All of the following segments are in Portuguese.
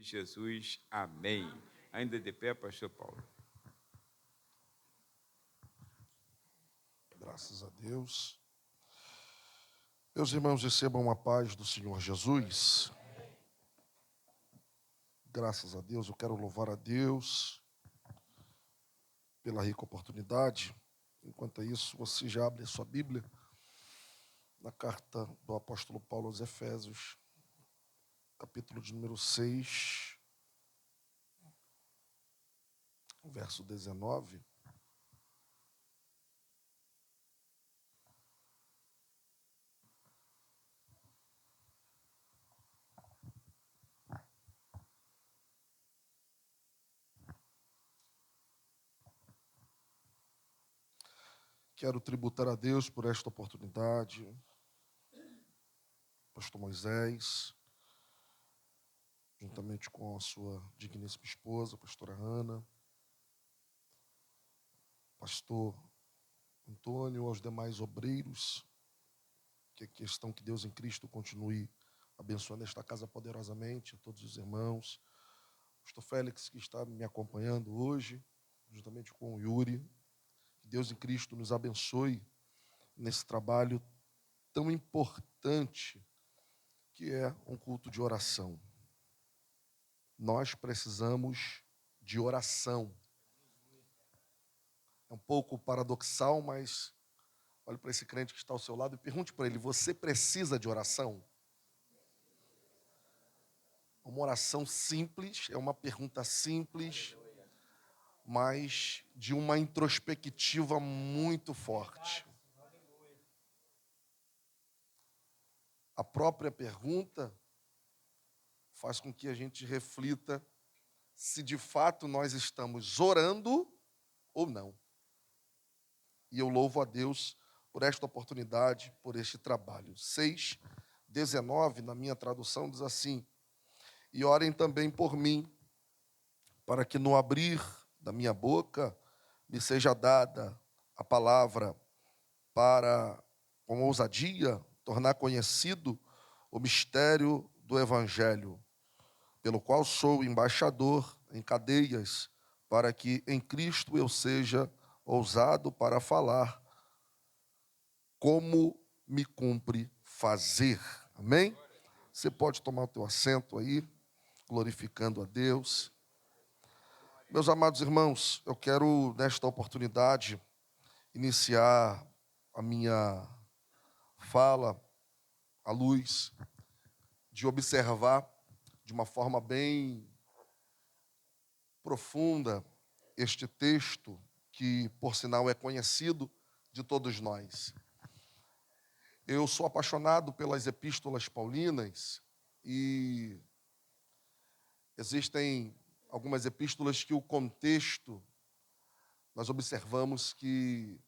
Jesus, amém. Ainda de pé, pastor Paulo. Graças a Deus. Meus irmãos, recebam a paz do Senhor Jesus. Graças a Deus, eu quero louvar a Deus pela rica oportunidade. Enquanto isso, você já abre a sua Bíblia na carta do apóstolo Paulo aos Efésios, capítulo de número 6, verso 19. Quero tributar a Deus por esta oportunidade. Pastor Moisés, juntamente com a sua digníssima esposa, pastora Ana, pastor Antônio, aos demais obreiros, que a questão que Deus em Cristo continue abençoando esta casa poderosamente, a todos os irmãos. Pastor Félix, que está me acompanhando hoje, juntamente com o Yuri. Que Deus em Cristo nos abençoe nesse trabalho tão importante que é um culto de oração. Nós precisamos de oração. É um pouco paradoxal, mas olhe para esse crente que está ao seu lado e pergunte para ele: você precisa de oração? Uma oração simples, é uma pergunta simples, mas de uma introspectiva muito forte. A própria pergunta faz com que a gente reflita se de fato nós estamos orando ou não. E eu louvo a Deus por esta oportunidade, por este trabalho. 6:19, na minha tradução, diz assim: e orem também por mim, para que no abrir da minha boca me seja dada a palavra para, com ousadia, tornar conhecido o mistério do Evangelho, pelo qual sou embaixador em cadeias, para que em Cristo eu seja ousado para falar como me cumpre fazer. Amém? Você pode tomar o teu assento aí, glorificando a Deus. Meus amados irmãos, eu quero, nesta oportunidade, iniciar a minha fala à luz de observar de uma forma bem profunda este texto que, por sinal, é conhecido de todos nós. Eu sou apaixonado pelas epístolas paulinas e existem algumas epístolas que o contexto, nós observamos que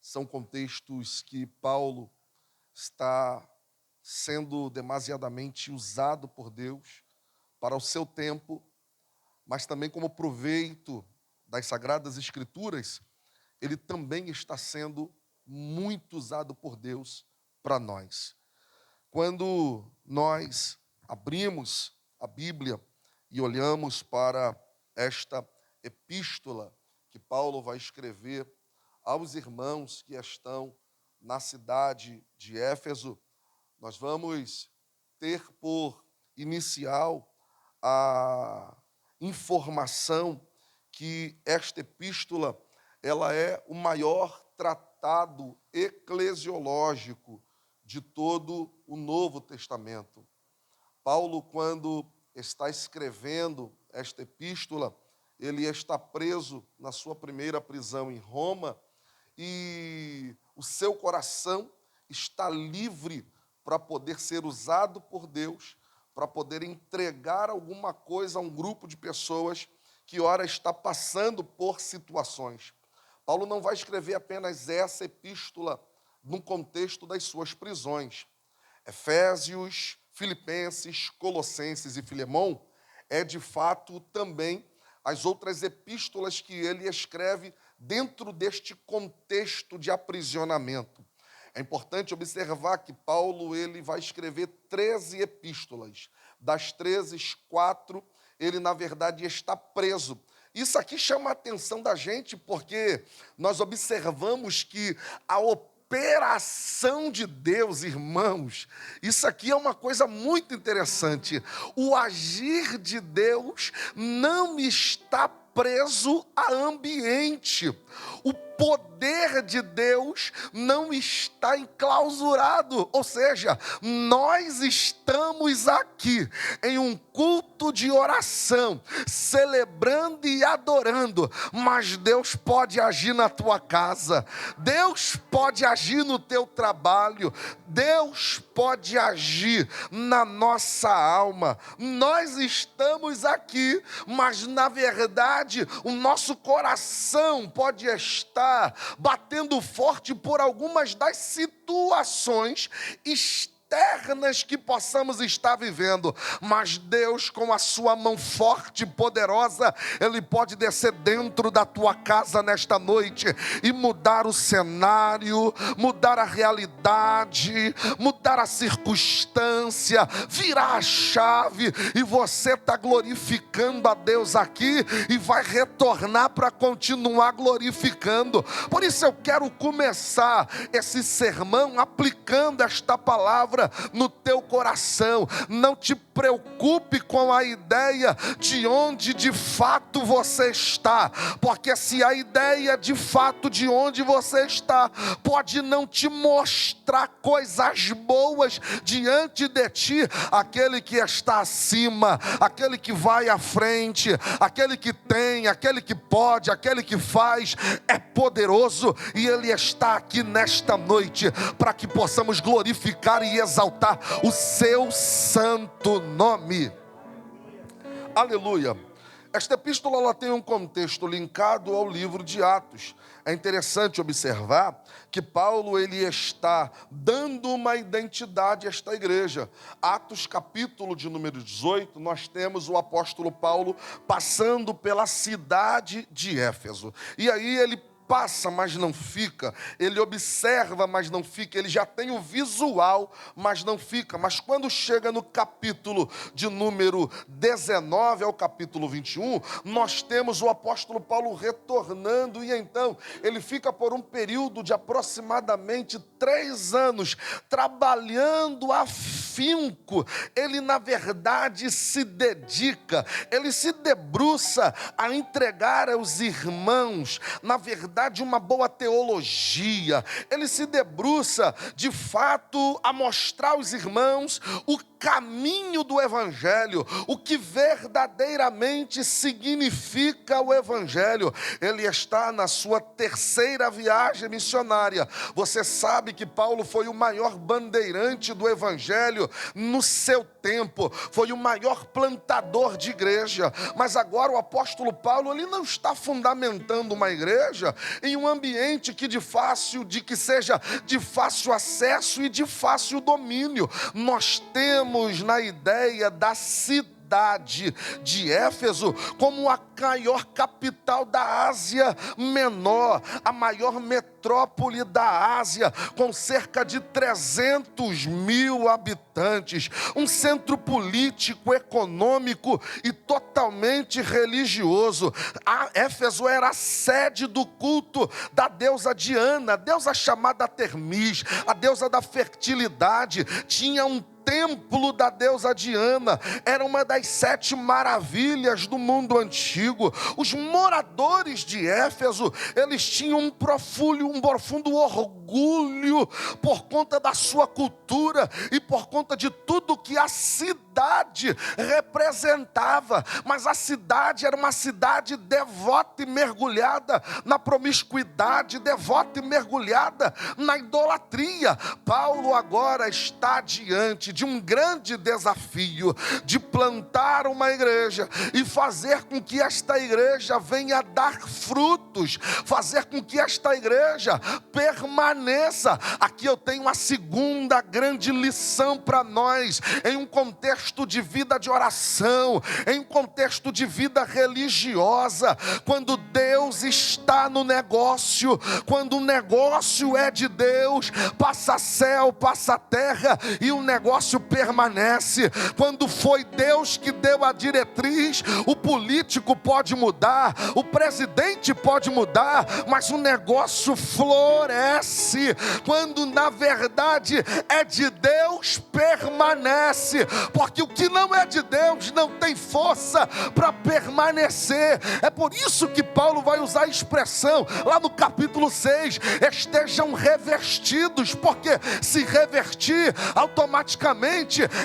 são contextos que Paulo está sendo demasiadamente usado por Deus para o seu tempo, mas também como proveito das Sagradas Escrituras, ele também está sendo muito usado por Deus para nós. Quando nós abrimos a Bíblia e olhamos para esta epístola que Paulo vai escrever aos irmãos que estão na cidade de Éfeso, nós vamos ter por inicial a informação que esta epístola ela é o maior tratado eclesiológico de todo o Novo Testamento. Paulo, quando está escrevendo esta epístola, ele está preso na sua primeira prisão em Roma e o seu coração está livre para poder ser usado por Deus, para poder entregar alguma coisa a um grupo de pessoas que ora está passando por situações. Paulo não vai escrever apenas essa epístola no contexto das suas prisões. Efésios, Filipenses, Colossenses e Filemão é de fato também as outras epístolas que ele escreve dentro deste contexto de aprisionamento. É importante observar que Paulo ele vai escrever 13 epístolas. Das 13, 4 ele na verdade está preso. Isso aqui chama a atenção da gente porque nós observamos que a operação de Deus, irmãos, isso aqui é uma coisa muito interessante. O agir de Deus não está preso a ambiente. O poder de Deus não está enclausurado, ou seja, nós estamos aqui em um culto de oração, celebrando e adorando, mas Deus pode agir na tua casa, Deus pode agir no teu trabalho, Deus pode agir na nossa alma. Nós estamos aqui, mas na verdade o nosso coração pode estar batendo forte por algumas das situações externas que possamos estar vivendo, mas Deus, com a sua mão forte e poderosa, Ele pode descer dentro da tua casa nesta noite e mudar o cenário, mudar a realidade, mudar a circunstância, virar a chave, e você está glorificando a Deus aqui e vai retornar para continuar glorificando. Por isso eu quero começar esse sermão aplicando esta palavra no teu coração. Não te preocupe com a ideia de onde de fato você está, porque se a ideia de fato de onde você está pode não te mostrar coisas boas diante de ti, aquele que está acima, aquele que vai à frente, aquele que tem, aquele que pode, aquele que faz, é poderoso, e Ele está aqui nesta noite para que possamos glorificar e exaltar o seu santo nome. Aleluia. Esta epístola ela tem um contexto linkado ao livro de Atos. É interessante observar que Paulo ele está dando uma identidade a esta igreja. Atos capítulo de número 18, nós temos o apóstolo Paulo passando pela cidade de Éfeso. E aí ele passa, mas não fica. Ele observa, mas não fica. Ele já tem o visual, mas não fica. Mas quando chega no capítulo de número 19 ao capítulo 21, nós temos o apóstolo Paulo retornando, e então ele fica por um período de aproximadamente 3 anos trabalhando afinco. Ele na verdade se dedica, ele se debruça a entregar aos irmãos, na verdade, uma boa teologia. Ele se debruça de fato a mostrar aos irmãos o caminho do Evangelho, o que verdadeiramente significa o Evangelho. Ele está na sua 3ª viagem missionária. Você sabe que Paulo foi o maior bandeirante do Evangelho no seu tempo, foi o maior plantador de igreja, mas agora o apóstolo Paulo ele não está fundamentando uma igreja em um ambiente que que seja de fácil acesso e de fácil domínio. Nós temos na ideia da cidade de Éfeso como a maior capital da Ásia Menor, a maior metrópole da Ásia, com cerca de 300.000 habitantes, um centro político, econômico e totalmente religioso. Éfeso era a sede do culto da deusa Diana, a deusa chamada Termis, a deusa da fertilidade. Tinha um templo da deusa Diana, era uma das 7 maravilhas do mundo antigo. Os moradores de Éfeso, eles tinham um profundo orgulho por conta da sua cultura e por conta de tudo que a cidade representava. Mas a cidade era uma cidade devota e mergulhada na promiscuidade, devota e mergulhada na idolatria. Paulo agora está diante de um grande desafio de plantar uma igreja e fazer com que esta igreja venha dar frutos, fazer com que esta igreja permaneça. Aqui eu tenho a 2ª grande lição para nós, em um contexto de vida de oração, em um contexto de vida religiosa. Quando Deus está no negócio, quando o negócio é de Deus, passa céu, passa terra, e o negócio negócio permanece. Quando foi Deus que deu a diretriz, o político pode mudar, o presidente pode mudar, mas o negócio floresce. Quando na verdade é de Deus, permanece, porque o que não é de Deus não tem força para permanecer. É por isso que Paulo vai usar a expressão lá no capítulo 6, estejam revestidos, porque se revestir automaticamente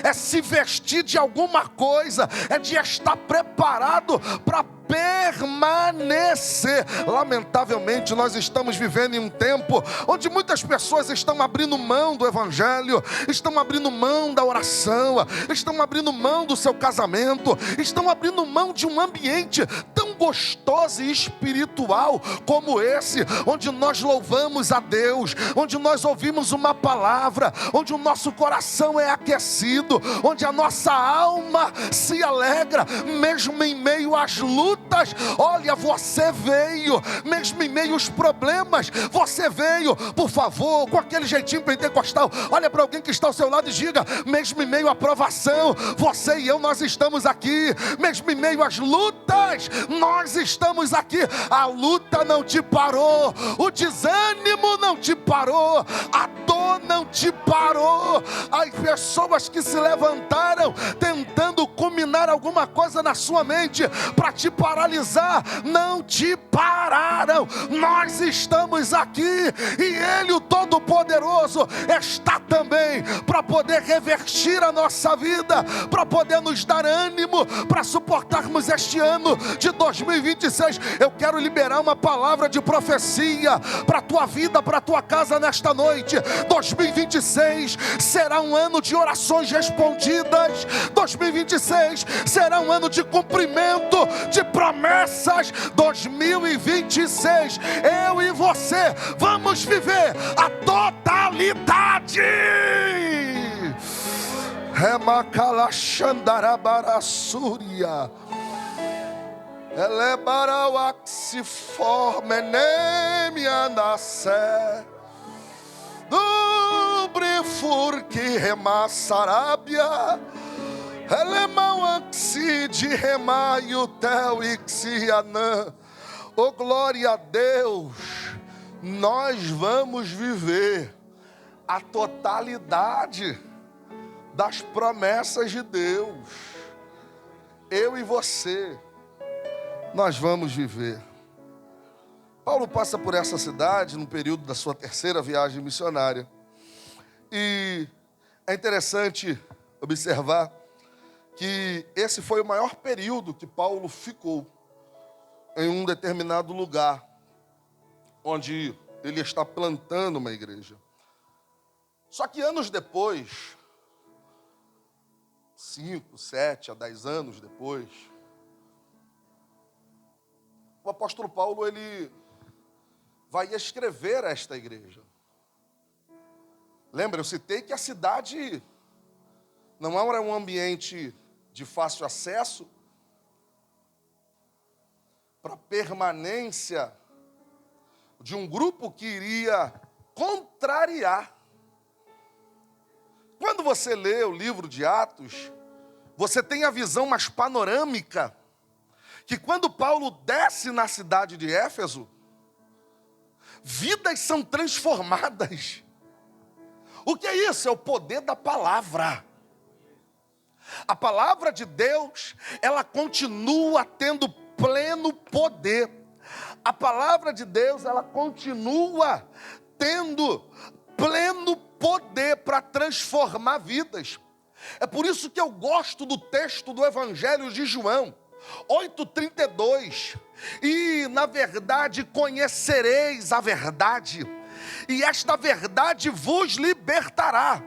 é se vestir de alguma coisa, é de estar preparado para permanecer. Lamentavelmente nós estamos vivendo em um tempo onde muitas pessoas estão abrindo mão do evangelho, estão abrindo mão da oração, estão abrindo mão do seu casamento, estão abrindo mão de um ambiente tão gostoso e espiritual como esse, onde nós louvamos a Deus, onde nós ouvimos uma palavra, onde o nosso coração é aquecido, onde a nossa alma se alegra, mesmo em meio às lutas. Olha, você veio, mesmo em meio aos problemas, você veio, por favor, com aquele jeitinho pentecostal, olha para alguém que está ao seu lado e diga, mesmo em meio à provação, você e eu, nós estamos aqui, mesmo em meio às lutas, nós estamos aqui. A luta não te parou, o desânimo não te parou, a dor não te parou. As pessoas que se levantaram tentando culminar alguma coisa na sua mente para te paralisar, não te pararam. Nós estamos aqui e Ele, o Todo-Poderoso, está também para poder revertir a nossa vida, para poder nos dar ânimo, para suportarmos este ano de 2026. Eu quero liberar uma palavra de profecia para a tua vida, para a tua casa nesta noite. 2026 será um ano de orações respondidas. 2026 será um ano de cumprimento de promessas. 2026 eu e você vamos viver a totalidade. Remacalashandarabarasúria elebarauaxiformenemia-nasé dubrifurque remassarábia elemauanxi de remaio-tel ixianã. Oh, glória a Deus, nós vamos viver a totalidade das promessas de Deus. Eu e você, nós vamos viver. Paulo passa por essa cidade no período da sua terceira viagem missionária. E é interessante observar que esse foi o maior período que Paulo ficou em um determinado lugar, onde ele está plantando uma igreja. Só que anos depois, 5, 7 a 10 anos depois, o apóstolo Paulo, ele vai escrever a esta igreja. Lembra, eu citei que a cidade não era um ambiente de fácil acesso para permanência de um grupo que iria contrariar. Quando você lê o livro de Atos, você tem a visão mais panorâmica, que quando Paulo desce na cidade de Éfeso, vidas são transformadas. O que é isso? É o poder da palavra. A palavra de Deus, ela continua tendo pleno poder. A palavra de Deus, ela continua tendo pleno poder para transformar vidas. É por isso que eu gosto do texto do Evangelho de João 8,32. E, na verdade, conhecereis a verdade, e esta verdade vos libertará.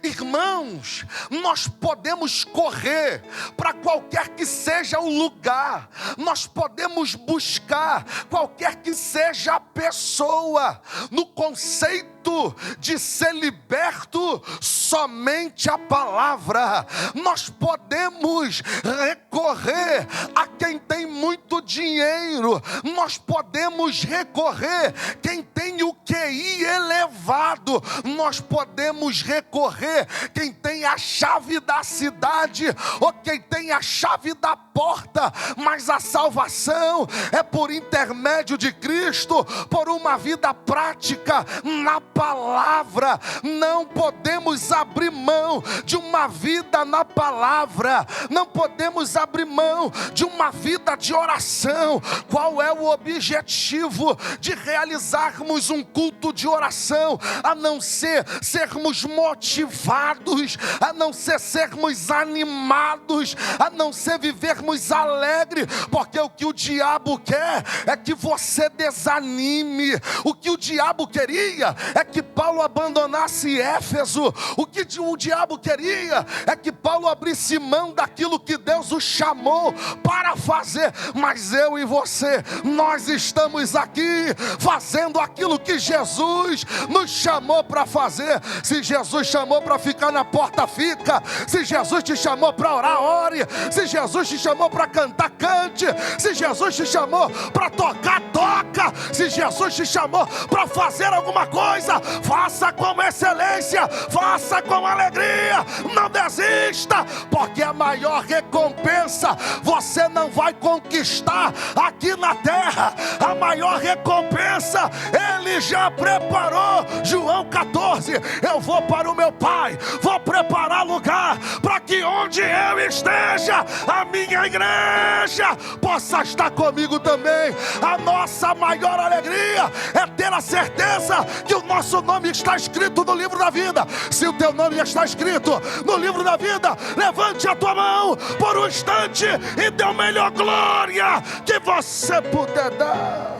Irmãos, nós podemos correr para qualquer que seja o lugar, nós podemos buscar qualquer que seja a pessoa, no conceito de ser liberto, somente a palavra. Nós podemos recorrer a quem tem muito dinheiro, dinheiro, nós podemos recorrer. Quem tem o QI elevado, nós podemos recorrer. Quem tem a chave da cidade, ou quem tem a chave da porta, mas a salvação é por intermédio de Cristo, por uma vida prática na palavra. Não podemos abrir mão de uma vida na palavra, não podemos abrir mão de uma vida de oração. Qual é o objetivo de realizarmos um culto de oração? A não ser sermos motivados, a não ser sermos animados, a não ser vivermos alegres, porque o que o diabo quer é que você desanime. O que o diabo queria é que Paulo abandonasse Éfeso. O que o diabo queria é que Paulo abrisse mão daquilo que Deus o chamou para fazer. Mas eu e você, nós estamos aqui fazendo aquilo que Jesus nos chamou para fazer. Se Jesus chamou para ficar na porta, fica. Se Jesus te chamou para orar, ore. Se Jesus te chamou para cantar, cante. Se Jesus te chamou para tocar, toca. Se Jesus te chamou para fazer alguma coisa, faça com excelência, faça com alegria. Não desista, porque a maior recompensa você não vai conquistar aqui na terra. A maior recompensa Ele já preparou. João 14: eu vou para o meu Pai, vou preparar lugar para que onde eu esteja, a minha igreja possa estar comigo também. A nossa maior alegria é ter a certeza que o nosso nome está escrito no livro da vida. Se o teu nome está escrito no livro da vida, levante a tua mão por um instante e dê a melhor glória que você puder dar.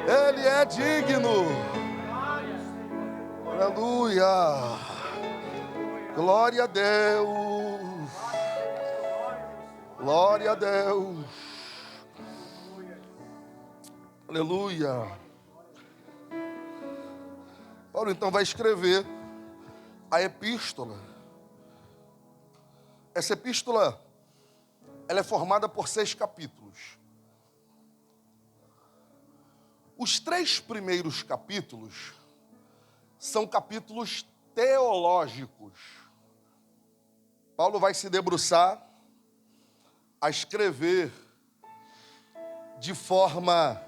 Ele é digno. Aleluia. Glória a Deus. Glória a Deus. Aleluia. Paulo então vai escrever a epístola. Essa epístola, ela é formada por 6 capítulos. Os 3 primeiros capítulos são capítulos teológicos. Paulo vai se debruçar a escrever de forma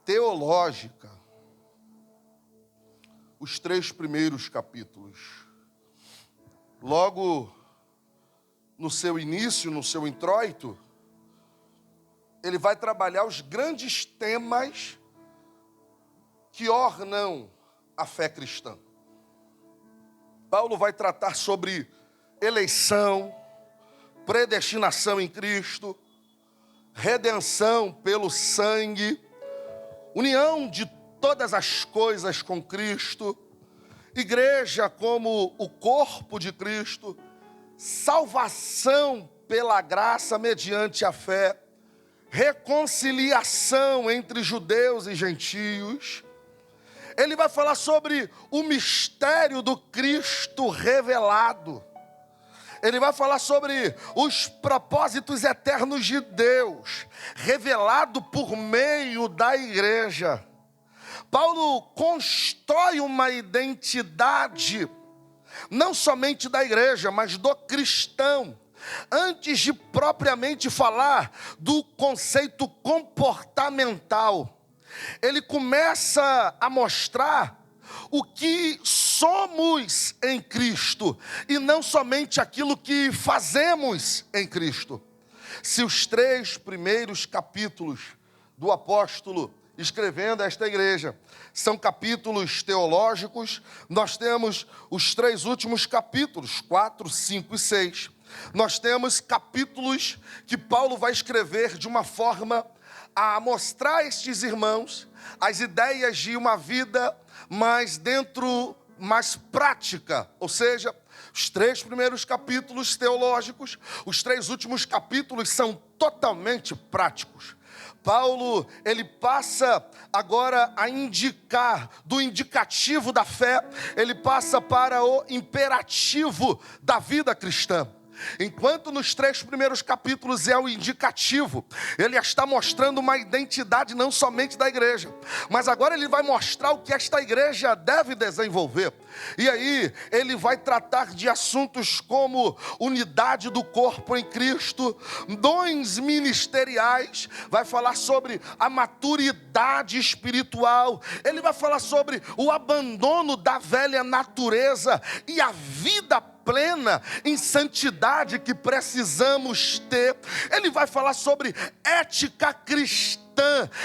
teológica os 3 primeiros capítulos. Logo no seu início, no seu introito, ele vai trabalhar os grandes temas que ornam a fé cristã. Paulo vai tratar sobre eleição, predestinação em Cristo, redenção pelo sangue, união de todas as coisas com Cristo, igreja como o corpo de Cristo, salvação pela graça mediante a fé, reconciliação entre judeus e gentios. Ele vai falar sobre o mistério do Cristo revelado. Ele vai falar sobre os propósitos eternos de Deus, revelado por meio da igreja. Paulo constrói uma identidade, não somente da igreja, mas do cristão, antes de propriamente falar do conceito comportamental. Ele começa a mostrar o que somos em Cristo, e não somente aquilo que fazemos em Cristo. Se os 3 primeiros capítulos do apóstolo escrevendo esta igreja são capítulos teológicos, nós temos os 3 últimos capítulos, 4, 5 e 6. Nós temos capítulos que Paulo vai escrever de uma forma a mostrar a estes irmãos as ideias de uma vida mais prática, ou seja, os 3 primeiros capítulos teológicos, os 3 últimos capítulos são totalmente práticos. Paulo, ele passa agora a indicar, do indicativo da fé, ele passa para o imperativo da vida cristã. Enquanto nos 3 primeiros capítulos é o indicativo, ele está mostrando uma identidade não somente da igreja, mas agora ele vai mostrar o que esta igreja deve desenvolver. E aí ele vai tratar de assuntos como unidade do corpo em Cristo, dons ministeriais, vai falar sobre a maturidade espiritual, ele vai falar sobre o abandono da velha natureza e a vida plena em santidade que precisamos ter. Ele vai falar sobre ética cristã.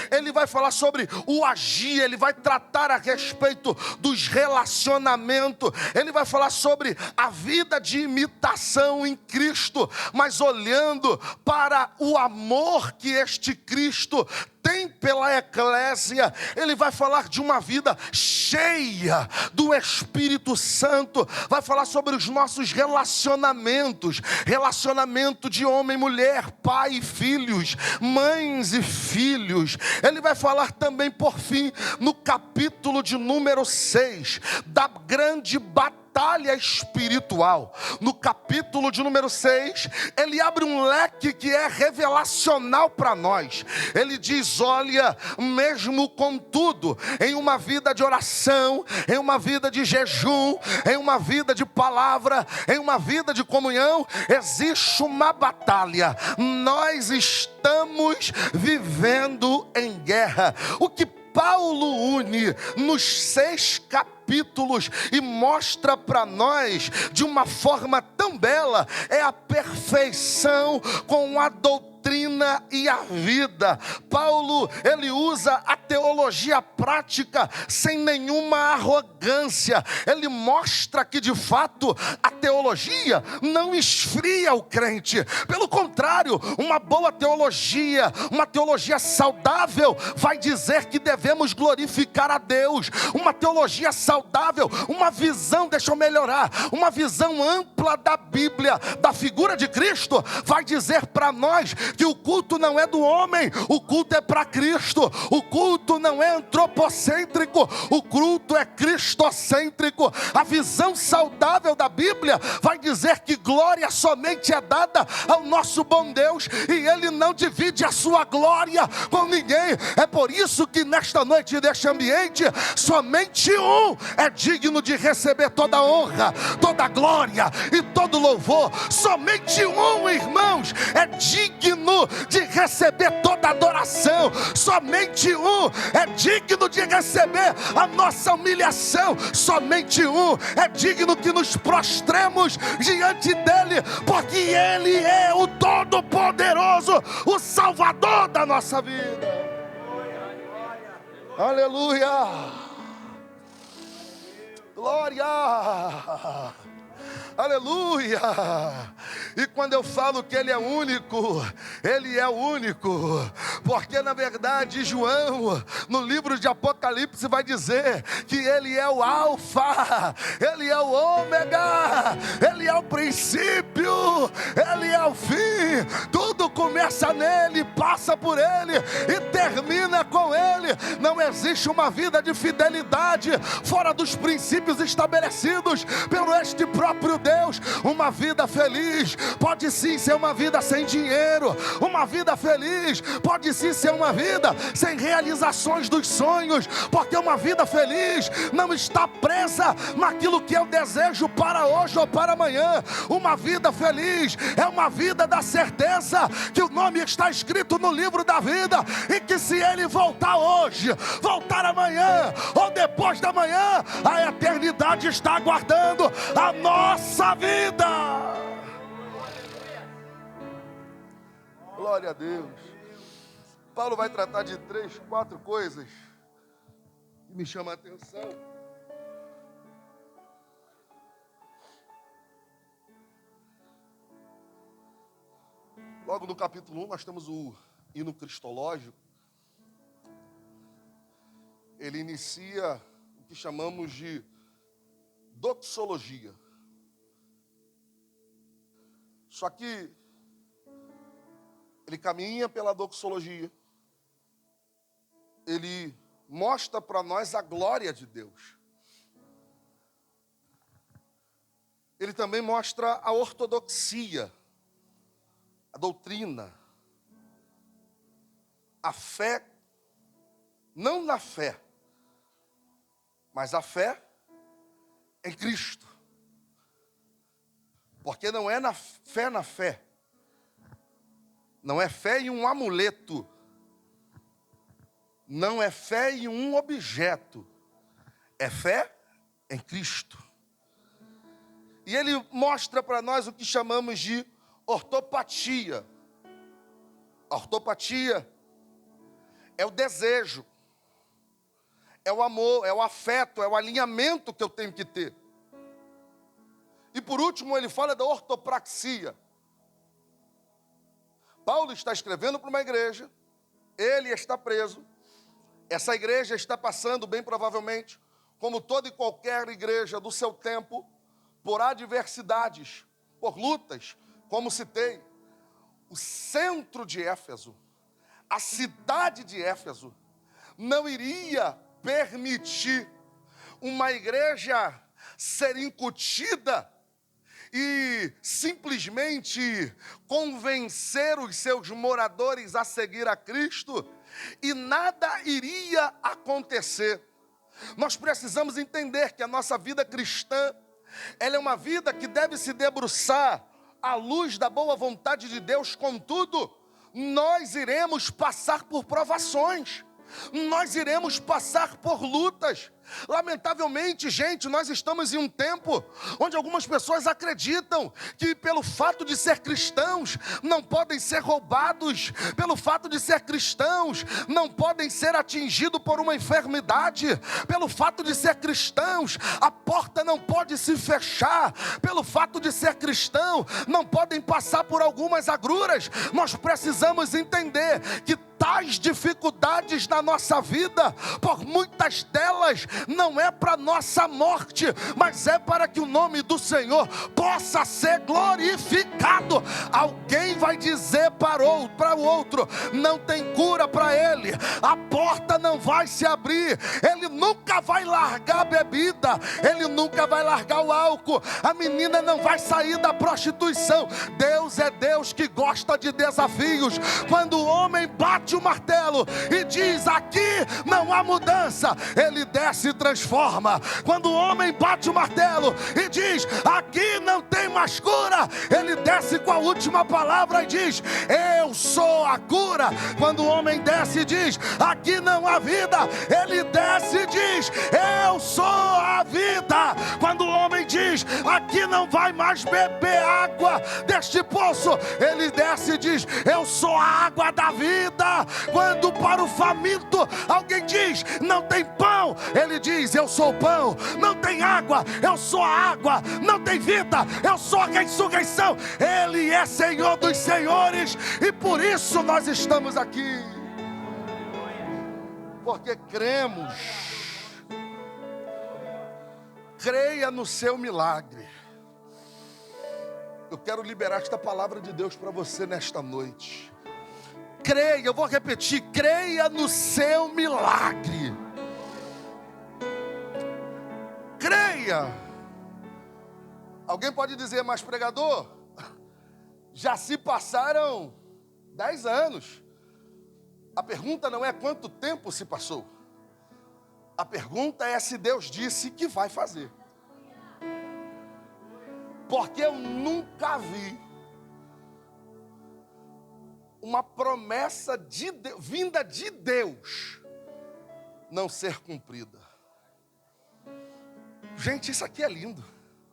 Ele vai falar sobre o agir, ele vai tratar a respeito dos relacionamentos, ele vai falar sobre a vida de imitação em Cristo, mas olhando para o amor que este Cristo tem pela eclésia. Ele vai falar de uma vida cheia do Espírito Santo, vai falar sobre os nossos relacionamentos, relacionamento de homem e mulher, pai e filhos, mães e filhos. Ele vai falar também, por fim, no capítulo de número 6, da grande batalha espiritual. No capítulo de número 6, ele abre um leque que é revelacional para nós. Ele diz: olha, mesmo contudo, em uma vida de oração, em uma vida de jejum, em uma vida de palavra, em uma vida de comunhão, existe uma batalha. Nós estamos vivendo em guerra. O que Paulo une nos 6 capítulos e mostra para nós de uma forma tão bela é a perfeição com a doutrina e a vida. Paulo, ele usa a teologia prática sem nenhuma arrogância. Ele mostra que de fato a teologia não esfria o crente. Pelo contrário, uma boa teologia, uma teologia saudável, vai dizer que devemos glorificar a Deus. Uma teologia saudável, uma visão, deixa eu melhorar, uma visão ampla da Bíblia, da figura de Cristo, vai dizer para nós que o culto não é do homem, o culto é para Cristo. O culto não é antropocêntrico, o culto é cristocêntrico. A visão saudável da Bíblia vai dizer que glória somente é dada ao nosso bom Deus, e Ele não divide a sua glória com ninguém. É por isso que nesta noite, deste ambiente, somente um é digno de receber toda a honra, toda a glória e todo louvor. Somente um, irmãos, é digno de receber toda a adoração. Somente um é digno de receber a nossa humilhação. Somente um é digno que nos prostremos diante dele, porque ele é o Todo-Poderoso, o Salvador da nossa vida. Aleluia! Glória! Aleluia! E quando eu falo que Ele é único, Ele é único, porque na verdade João, no livro de Apocalipse, vai dizer que Ele é o Alfa, Ele é o Ômega, Ele é o princípio, Ele é o fim. Tudo começa nele, passa por Ele e termina com Ele. Não existe uma vida de fidelidade fora dos princípios estabelecidos pelo este próprio Deus. Uma vida feliz pode sim ser uma vida sem dinheiro. Uma vida feliz pode sim ser uma vida sem realizações dos sonhos, porque uma vida feliz não está presa naquilo que eu desejo para hoje ou para amanhã. Uma vida feliz é uma vida da certeza que o nome está escrito no livro da vida, e que se Ele voltar hoje, voltar amanhã ou depois da manhã, a eternidade está aguardando a nossa vida. Glória a Deus. Paulo vai tratar de 3, 4 coisas que me chamam a atenção. Logo no capítulo 1 nós temos o hino cristológico. Ele inicia o que chamamos de doxologia. Só que ele caminha pela doxologia. Ele mostra para nós a glória de Deus. ele também mostra a ortodoxia, a doutrina, a fé, não na fé, mas a fé em Cristo. Porque não é na fé, não é fé em um amuleto, não é fé em um objeto, é fé em Cristo. E ele mostra para nós o que chamamos de ortopatia. A ortopatia é o desejo, é o amor, é o afeto, é o alinhamento que eu tenho que ter. E por último ele fala da ortopraxia. Paulo está escrevendo para uma igreja, ele está preso, essa igreja está passando, bem provavelmente, como toda e qualquer igreja do seu tempo, por adversidades, por lutas, como citei. O centro de Éfeso, a cidade de Éfeso, não iria permitir uma igreja ser incutida e simplesmente convencer os seus moradores a seguir a Cristo, e nada iria acontecer. Nós precisamos entender que a nossa vida cristã, ela é uma vida que deve se debruçar à luz da boa vontade de Deus. Contudo, nós iremos passar por provações, nós iremos passar por lutas. Lamentavelmente, gente, nós estamos em um tempo onde algumas pessoas acreditam que pelo fato de ser cristãos não podem ser roubados, pelo fato de ser cristãos não podem ser atingidos por uma enfermidade, pelo fato de ser cristãos a porta não pode se fechar, pelo fato de ser cristão não podem passar por algumas agruras. Nós precisamos entender que tais dificuldades na nossa vida, por muitas delas, não é para nossa morte, mas é para que o nome do Senhor possa ser glorificado. Alguém vai dizer para o outro, não tem cura para ele, a porta não vai se abrir, ele nunca vai largar a bebida, ele nunca vai largar o álcool, a menina não vai sair da prostituição. Deus é Deus que gosta de desafios. Quando o homem bate o martelo e diz, aqui não há mudança, ele desce e transforma. Quando o homem bate o martelo e diz, aqui não tem mais cura, ele desce com a última palavra e diz, eu sou a cura. Quando o homem desce e diz, aqui não há vida, ele desce e diz, eu sou a vida. Quando o homem diz, aqui não vai mais beber água deste poço, ele desce e diz, eu sou a água da vida. Quando para o faminto alguém diz, não tem pão, ele diz, eu sou o pão. Não tem água, eu sou a água. Não tem vida, eu sou a ressurreição. Ele é Senhor dos senhores, e por isso nós estamos aqui, porque cremos. Creia no seu milagre. Eu quero liberar esta palavra de Deus para você nesta noite. Creia, eu vou repetir, creia no seu milagre. Creia. Alguém pode dizer, mas pregador, já se passaram 10 anos. A pergunta não é quanto tempo se passou. A pergunta é se Deus disse que vai fazer. Porque eu nunca vi uma promessa vinda de Deus não ser cumprida. Gente, isso aqui é lindo.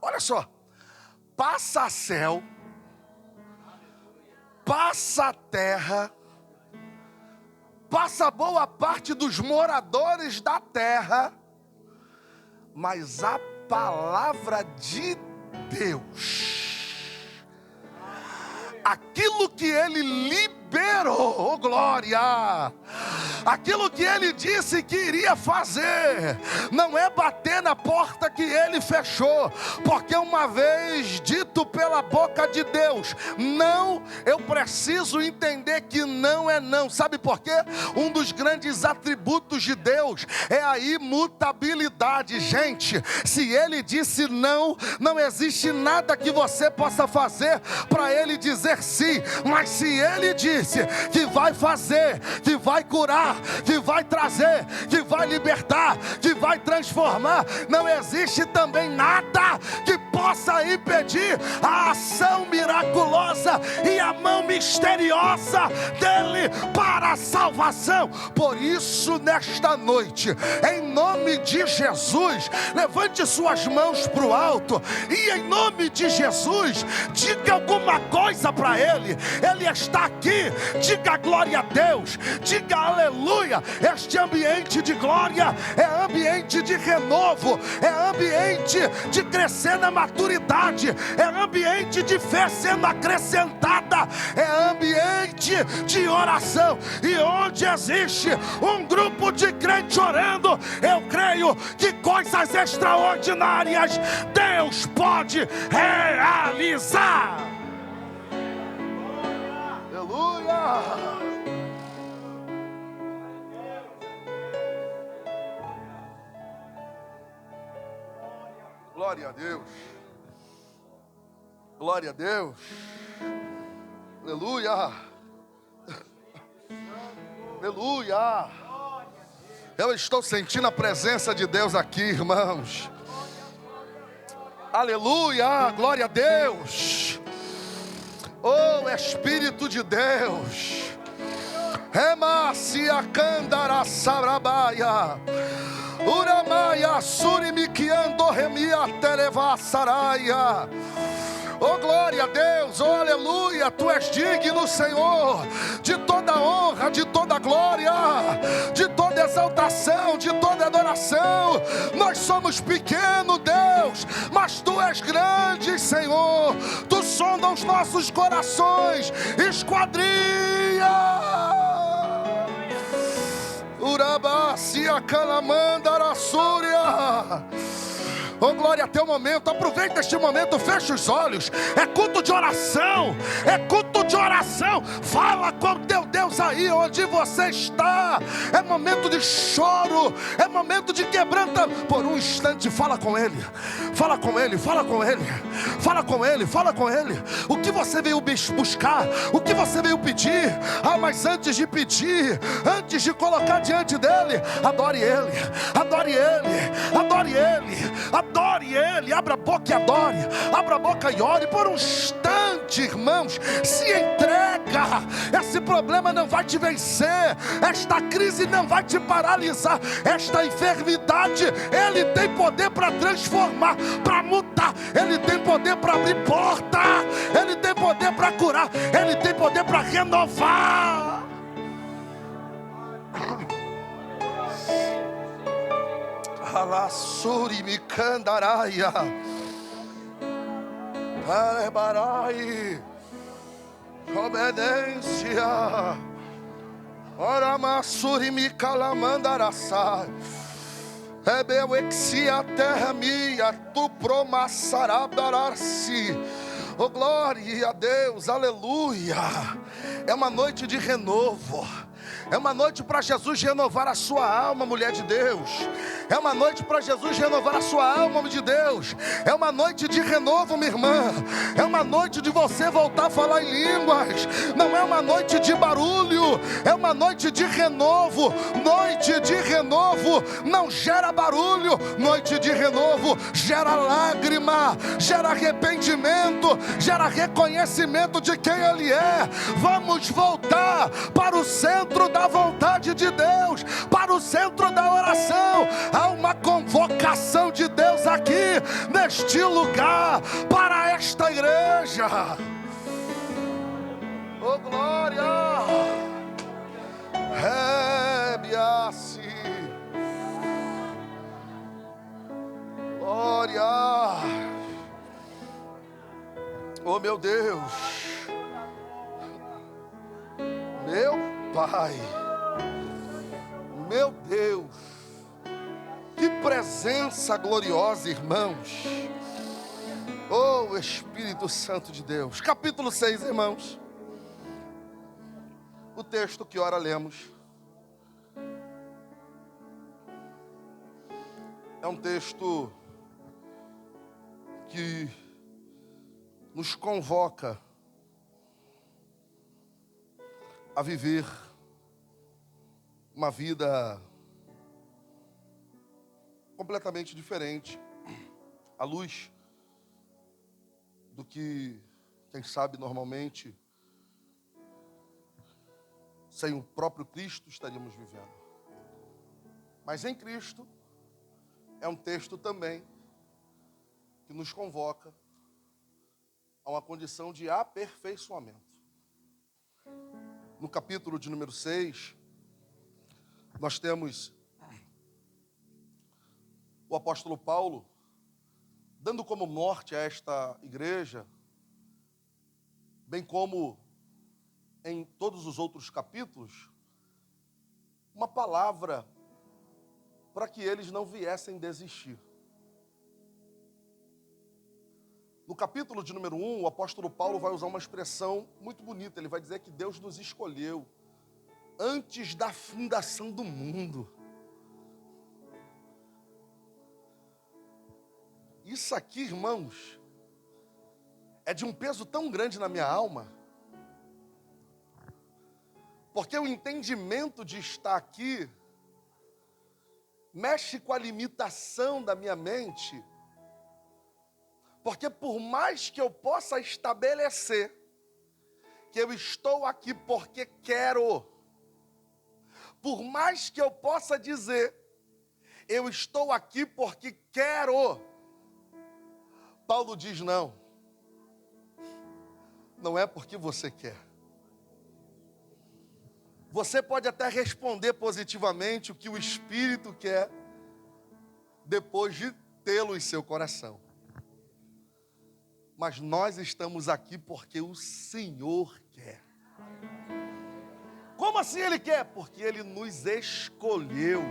Olha só. Passa céu, passa terra, passa boa parte dos moradores da terra, mas a palavra de Deus, aquilo que Ele liberou, oh glória, Aquilo que ele disse que iria fazer, não é bater na porta que ele fechou, porque uma vez dito pela boca de Deus, não, eu preciso entender que não é não. Sabe por quê? Um dos grandes atributos de Deus é a imutabilidade. Gente, se ele disse não, não existe nada que você possa fazer para ele dizer sim. Mas se ele disse que vai fazer, que vai curar, que vai trazer, que vai libertar, que vai transformar, não existe também nada que possa impedir a ação miraculosa e a mão misteriosa dele para a salvação. Por isso, nesta noite, em nome de Jesus, levante suas mãos para o alto e em nome de Jesus, diga alguma coisa para ele. Ele está aqui, diga glória a Deus, diga aleluia. Este ambiente de glória é ambiente de renovo, é ambiente de crescer na maturidade, é ambiente de fé sendo acrescentada, é ambiente de oração. E onde existe um grupo de crentes orando, eu creio que coisas extraordinárias Deus pode realizar. Aleluia! Glória a Deus. Glória a Deus. Aleluia. Aleluia. Eu estou sentindo a presença de Deus aqui, irmãos. Aleluia. Glória a Deus. Oh, Espírito de Deus. Remacia candara sabrabaia. Uramaia surimiquiando remia televassaraia. Oh, glória a Deus, oh, aleluia. Tu és digno, Senhor, de toda honra, de toda glória, de toda exaltação, de toda adoração. Nós somos pequenos, Deus, mas Tu és grande, Senhor. Tu sonda os nossos corações, esquadria. Urabacia calamandara súria. Oh, glória a teu momento, aproveita este momento, fecha os olhos, é culto de oração, é culto de oração, fala com teu Deus aí onde você está, é momento de choro, é momento de quebrantamento, por um instante fala com Ele, fala com Ele, fala com Ele, fala com Ele, fala com Ele, o que você veio buscar, o que você veio pedir, mas antes de pedir, antes de colocar diante dEle, adore Ele, adore Ele, adore Ele, adore Ele, abra a boca e adore, abra a boca e ore por um instante, irmãos, se entrega, esse problema não vai te vencer, esta crise não vai te paralisar, esta enfermidade, Ele tem poder para transformar, para mudar, Ele tem poder para abrir porta, Ele tem poder para curar, Ele tem poder para renovar. Alassuri mi candaraia, alebarai, obedência, ora massuri mi calamandaraçai, ebeu exia terra minha, tu promassaradarasi. Oh, glória a Deus, aleluia. É uma noite de renovo. É uma noite para Jesus renovar a sua alma, mulher de Deus. É uma noite para Jesus renovar a sua alma, homem de Deus. É uma noite de renovo, minha irmã. É uma noite de você voltar a falar em línguas. Não é uma noite de barulho. É uma noite de renovo. Noite de renovo não gera barulho. Noite de renovo gera lágrima, gera arrependimento, gera reconhecimento de quem Ele é. Vamos voltar para o centro da vontade de Deus, para o centro da oração. Há uma convocação de Deus aqui, neste lugar, para esta igreja. Oh, glória! Rebe-se. Glória! Oh, meu Deus! Meu Pai, Meu Deus, que presença gloriosa, irmãos. Oh, Espírito Santo de Deus. Capítulo 6, irmãos. O texto que ora lemos é um texto que nos convoca a viver uma vida completamente diferente, à luz do que, quem sabe, normalmente, sem o próprio Cristo estaríamos vivendo. Mas em Cristo, é um texto também que nos convoca a uma condição de aperfeiçoamento. No capítulo de número 6, nós temos o apóstolo Paulo dando como norte a esta igreja, bem como em todos os outros capítulos, uma palavra para que eles não viessem desistir. No capítulo de número 1, o apóstolo Paulo vai usar uma expressão muito bonita. Ele vai dizer que Deus nos escolheu antes da fundação do mundo. Isso aqui, irmãos, é de um peso tão grande na minha alma, porque o entendimento de estar aqui mexe com a limitação da minha mente, porque por mais que eu possa estabelecer que eu estou aqui porque quero, por mais que eu possa dizer, eu estou aqui porque quero, Paulo diz não é porque você quer. Você pode até responder positivamente o que o Espírito quer, depois de tê-lo em seu coração. Mas nós estamos aqui porque o Senhor quer. Como assim Ele quer? Porque Ele nos escolheu.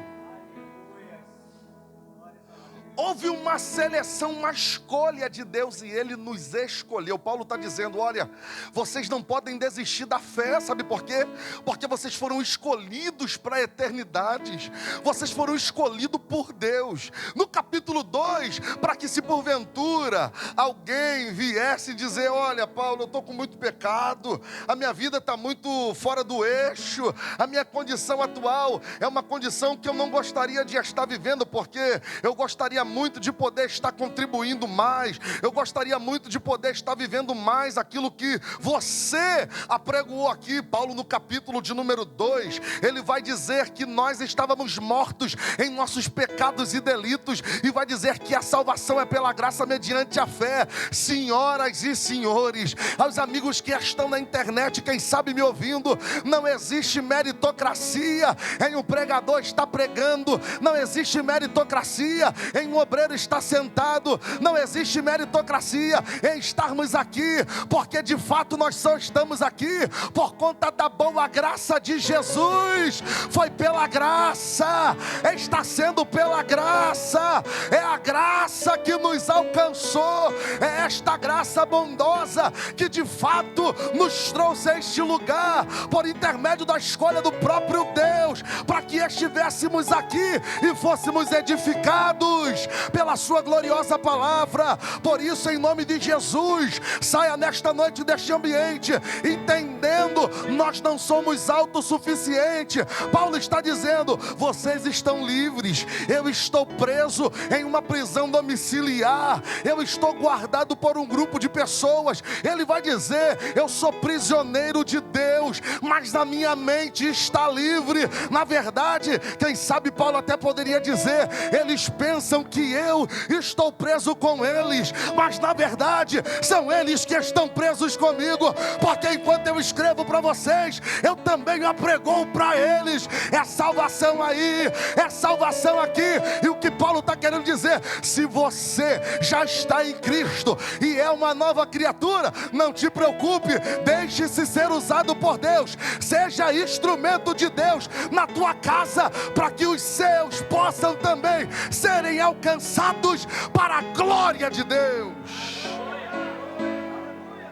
Houve uma seleção, uma escolha de Deus e Ele nos escolheu. Paulo está dizendo, olha, vocês não podem desistir da fé, sabe por quê? Porque vocês foram escolhidos para a eternidade. Vocês foram escolhidos por Deus. No capítulo 2, para que se porventura alguém viesse dizer, olha Paulo, eu estou com muito pecado, a minha vida está muito fora do eixo, a minha condição atual é uma condição que eu não gostaria de estar vivendo, porque eu gostaria muito de poder estar contribuindo mais, eu gostaria muito de poder estar vivendo mais aquilo que você apregoou aqui. Paulo, no capítulo de número 2, ele vai dizer que nós estávamos mortos em nossos pecados e delitos, e vai dizer que a salvação é pela graça mediante a fé. Senhoras e senhores, aos amigos que estão na internet, quem sabe me ouvindo, não existe meritocracia em um pregador estar pregando, não existe meritocracia em um obreiro está sentado, não existe meritocracia em estarmos aqui, porque de fato nós só estamos aqui por conta da boa graça de Jesus. Foi pela graça, está sendo pela graça, é a graça que nos alcançou, é esta graça bondosa que de fato nos trouxe a este lugar, por intermédio da escolha do próprio Deus, para que estivéssemos aqui e fôssemos edificados pela sua gloriosa palavra. Por isso, em nome de Jesus, saia nesta noite deste ambiente entendendo, nós não somos autossuficientes. Paulo está dizendo, vocês estão livres, eu estou preso em uma prisão domiciliar, eu estou guardado por um grupo de pessoas. Ele vai dizer, eu sou prisioneiro de Deus, mas a minha mente está livre. Na verdade, quem sabe Paulo até poderia dizer, eles pensam que que eu estou preso com eles, mas na verdade são eles que estão presos comigo, porque enquanto eu escrevo para vocês, eu também apregou para eles. É salvação aí, é salvação aqui. E o que Paulo está querendo dizer: se você já está em Cristo e é uma nova criatura, não te preocupe, deixe-se ser usado por Deus, seja instrumento de Deus na tua casa, para que os seus possam também serem alcançados para a glória de Deus.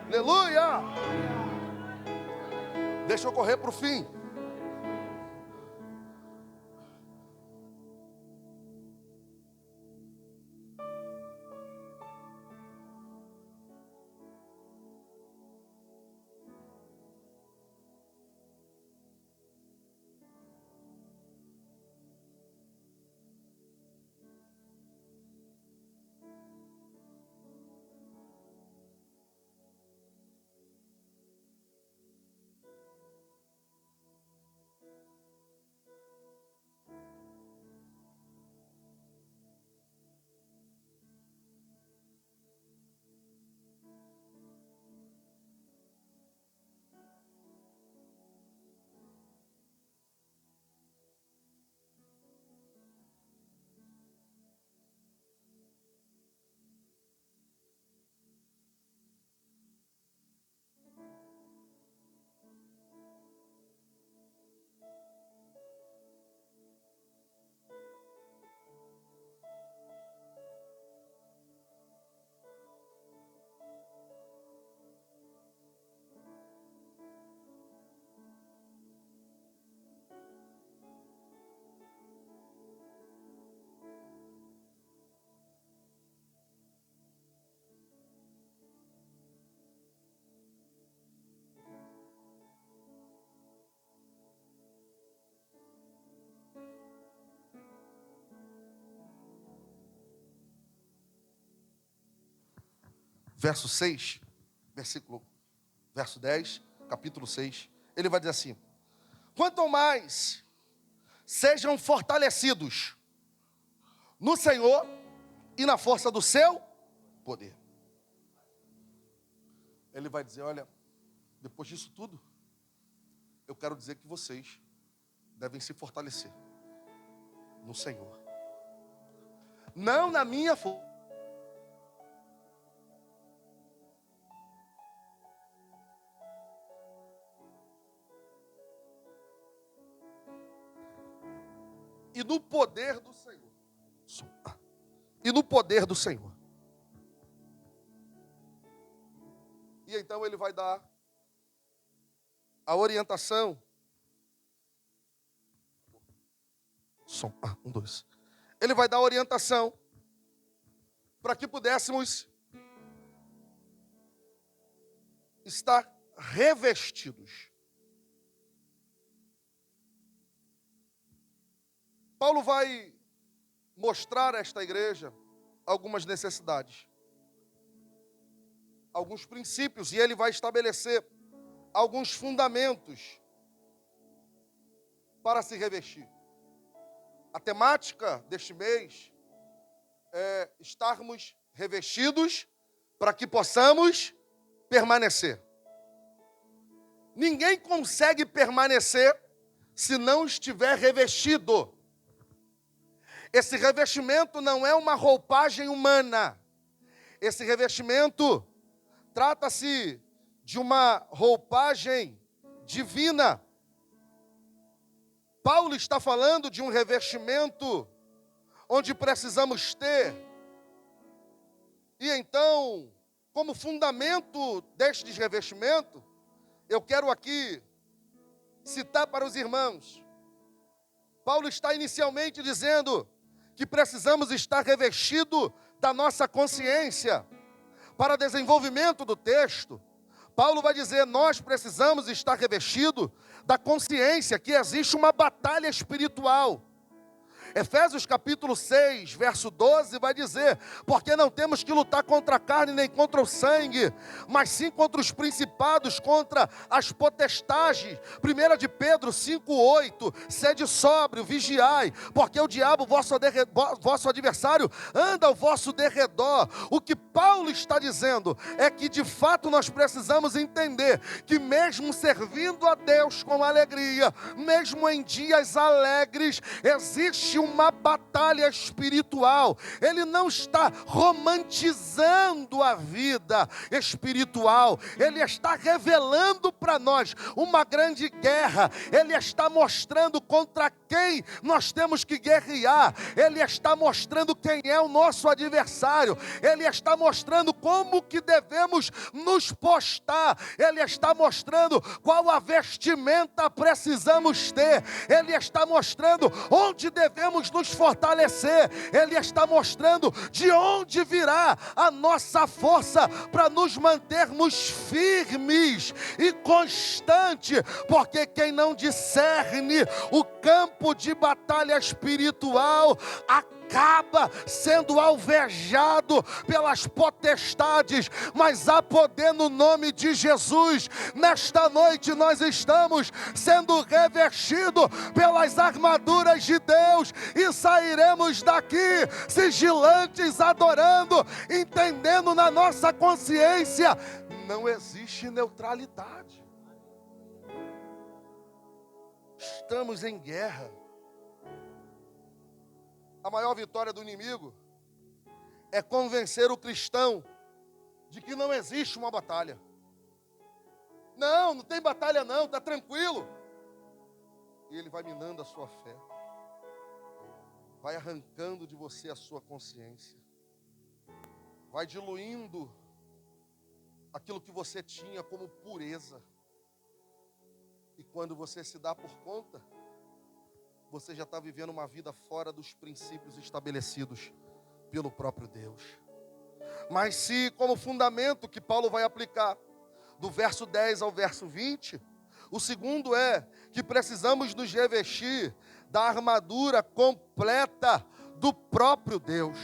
Aleluia! Deixa eu correr para o fim. Verso 6, verso 10, capítulo 6, ele vai dizer assim: quanto mais sejam fortalecidos no Senhor e na força do seu poder. Ele vai dizer: olha, depois disso tudo, eu quero dizer que vocês devem se fortalecer no Senhor, não na minha força. E no poder do Senhor. E no poder do Senhor. E então ele vai dar a orientação. Ele vai dar a orientação para que pudéssemos estar revestidos. Paulo vai mostrar a esta igreja algumas necessidades, alguns princípios, e ele vai estabelecer alguns fundamentos para se revestir. A temática deste mês é estarmos revestidos para que possamos permanecer. Ninguém consegue permanecer se não estiver revestido. Esse revestimento não é uma roupagem humana. Esse revestimento trata-se de uma roupagem divina. Paulo está falando de um revestimento onde precisamos ter. E então, como fundamento deste revestimento, eu quero aqui citar para os irmãos. Paulo está inicialmente dizendo que precisamos estar revestidos da nossa consciência. Para desenvolvimento do texto, Paulo vai dizer: nós precisamos estar revestidos da consciência que existe uma batalha espiritual. Efésios capítulo 6, verso 12, vai dizer: porque não temos que lutar contra a carne nem contra o sangue, mas sim contra os principados, contra as potestades. 1 de Pedro 5,8, sede sóbrio, vigiai, porque o diabo, vosso adversário, anda ao vosso derredor. O que Paulo está dizendo é que de fato nós precisamos entender que mesmo servindo a Deus com alegria, mesmo em dias alegres, existe uma batalha espiritual. Ele não está romantizando a vida espiritual, ele está revelando para nós uma grande guerra. Ele está mostrando contra quem nós temos que guerrear, ele está mostrando quem é o nosso adversário, ele está mostrando como que devemos nos postar, ele está mostrando qual a vestimenta precisamos ter, ele está mostrando onde devemos nos fortalecer, ele está mostrando de onde virá a nossa força para nos mantermos firmes e constantes, porque quem não discerne o campo de batalha espiritual acaba sendo alvejado pelas potestades, mas há poder no nome de Jesus. Nesta noite nós estamos sendo revestidos pelas armaduras de Deus e sairemos daqui sigilantes, adorando, entendendo na nossa consciência, não existe neutralidade. Estamos em guerra. A maior vitória do inimigo é convencer o cristão de que não existe uma batalha. Não tem batalha não, está tranquilo. E ele vai minando a sua fé, vai arrancando de você a sua consciência, vai diluindo aquilo que você tinha como pureza. E quando você se dá por conta, você já está vivendo uma vida fora dos princípios estabelecidos pelo próprio Deus. Mas se, como fundamento que Paulo vai aplicar, do verso 10 ao verso 20, o segundo é que precisamos nos revestir da armadura completa do próprio Deus.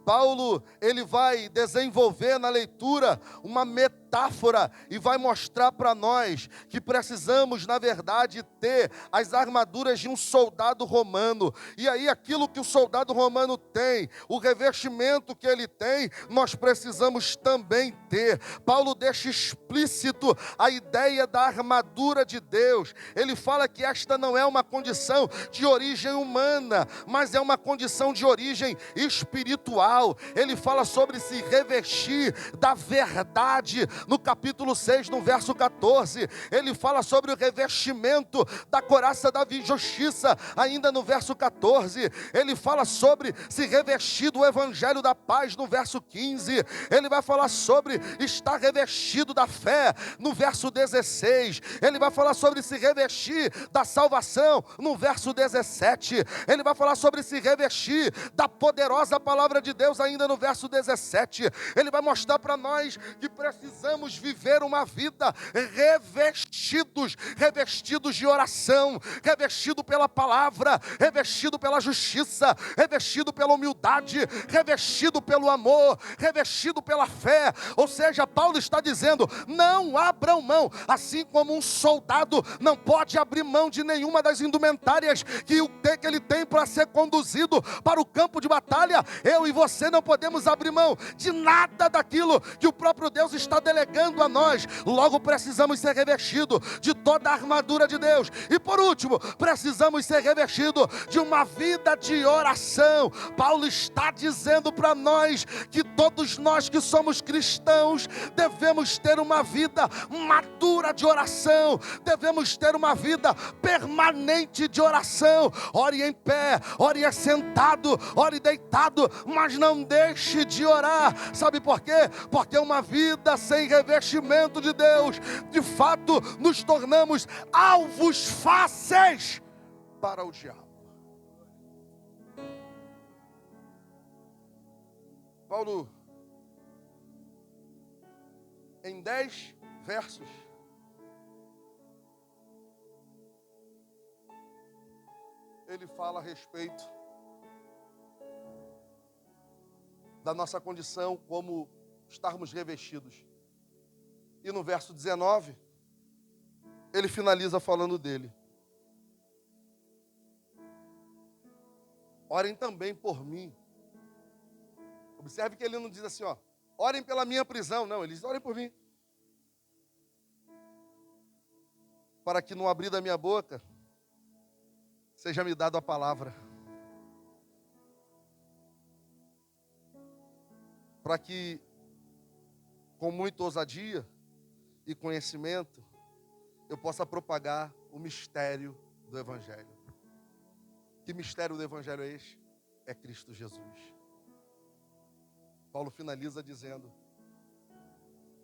Paulo, ele vai desenvolver na leitura uma metáfora e vai mostrar para nós que precisamos, na verdade, ter as armaduras de um soldado romano. E aí aquilo que o soldado romano tem, o revestimento que ele tem, nós precisamos também ter. Paulo deixa explícito a ideia da armadura de Deus. Ele fala que esta não é uma condição de origem humana, mas é uma condição de origem espiritual. Ele fala sobre se revestir da verdade, no capítulo 6, no verso 14. Ele fala sobre o revestimento da couraça da justiça, ainda no verso 14. Ele fala sobre se revestir do evangelho da paz, no verso 15. Ele vai falar sobre estar revestido da fé, no verso 16. Ele vai falar sobre se revestir da salvação, no verso 17. Ele vai falar sobre se revestir da poderosa palavra de Deus, ainda no verso 17. Ele vai mostrar para nós que precisamos viver uma vida revestidos de oração, revestido pela palavra, revestido pela justiça, revestido pela humildade, revestido pelo amor, revestido pela fé. Ou seja, Paulo está dizendo, não abram mão, assim como um soldado não pode abrir mão de nenhuma das indumentárias que ele tem para ser conduzido para o campo de batalha. Eu e você não podemos abrir mão de nada daquilo que o próprio Deus está delegando a nós. Logo precisamos ser revestidos de toda a armadura de Deus. E por último, precisamos ser revestidos de uma vida de oração. Paulo está dizendo para nós que todos nós que somos cristãos devemos ter uma vida madura de oração, devemos ter uma vida permanente de oração. Ore em pé, ore sentado, ore deitado, mas não deixe de orar. Sabe por quê? Porque uma vida sem revestimento de Deus, de fato, nos tornamos alvos fáceis para o diabo. Paulo, em 10 versos, ele fala a respeito da nossa condição como estarmos revestidos. E no verso 19, ele finaliza falando dele. Orem também por mim. Observe que ele não diz assim, ó, orem pela minha prisão. Não, ele diz, orem por mim. Para que no abrir da minha boca, seja me dado a palavra. Para que, com muita ousadia e conhecimento, eu possa propagar o mistério do Evangelho. Que mistério do Evangelho é este? É Cristo Jesus. Paulo finaliza dizendo,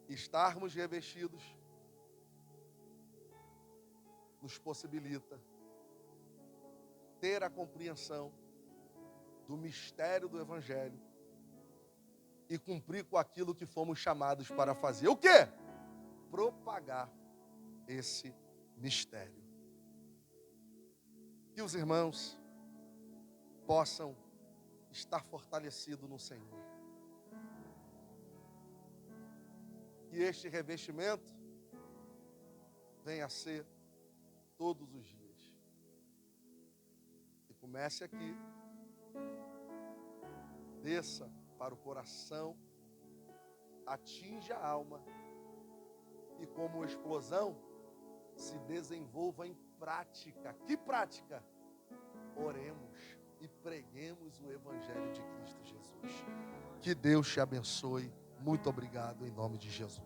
estarmos revestidos nos possibilita ter a compreensão do mistério do Evangelho e cumprir com aquilo que fomos chamados para fazer. O quê? Propagar esse mistério. Que os irmãos possam estar fortalecidos no Senhor. Que este revestimento venha a ser todos os dias. E comece aqui, desça para o coração, atinja a alma e como explosão se desenvolva em prática. Que prática? Oremos e preguemos o Evangelho de Cristo Jesus. Que Deus te abençoe. Muito obrigado em nome de Jesus.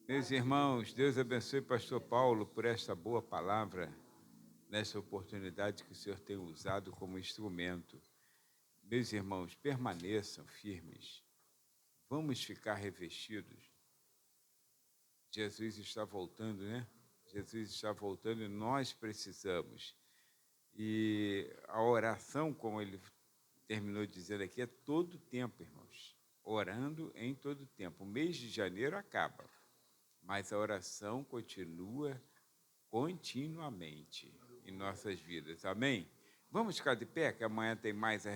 Meus irmãos, Deus abençoe o pastor Paulo por esta boa palavra, nessa oportunidade que o Senhor tem usado como instrumento. Meus irmãos, permaneçam firmes. Vamos ficar revestidos. Jesus está voltando, né? Jesus está voltando e nós precisamos. E a oração, como ele terminou dizendo aqui, é todo tempo, irmãos. Orando em todo tempo. O mês de janeiro acaba, mas a oração continua continuamente em nossas vidas. Amém? Vamos ficar de pé, que amanhã tem mais a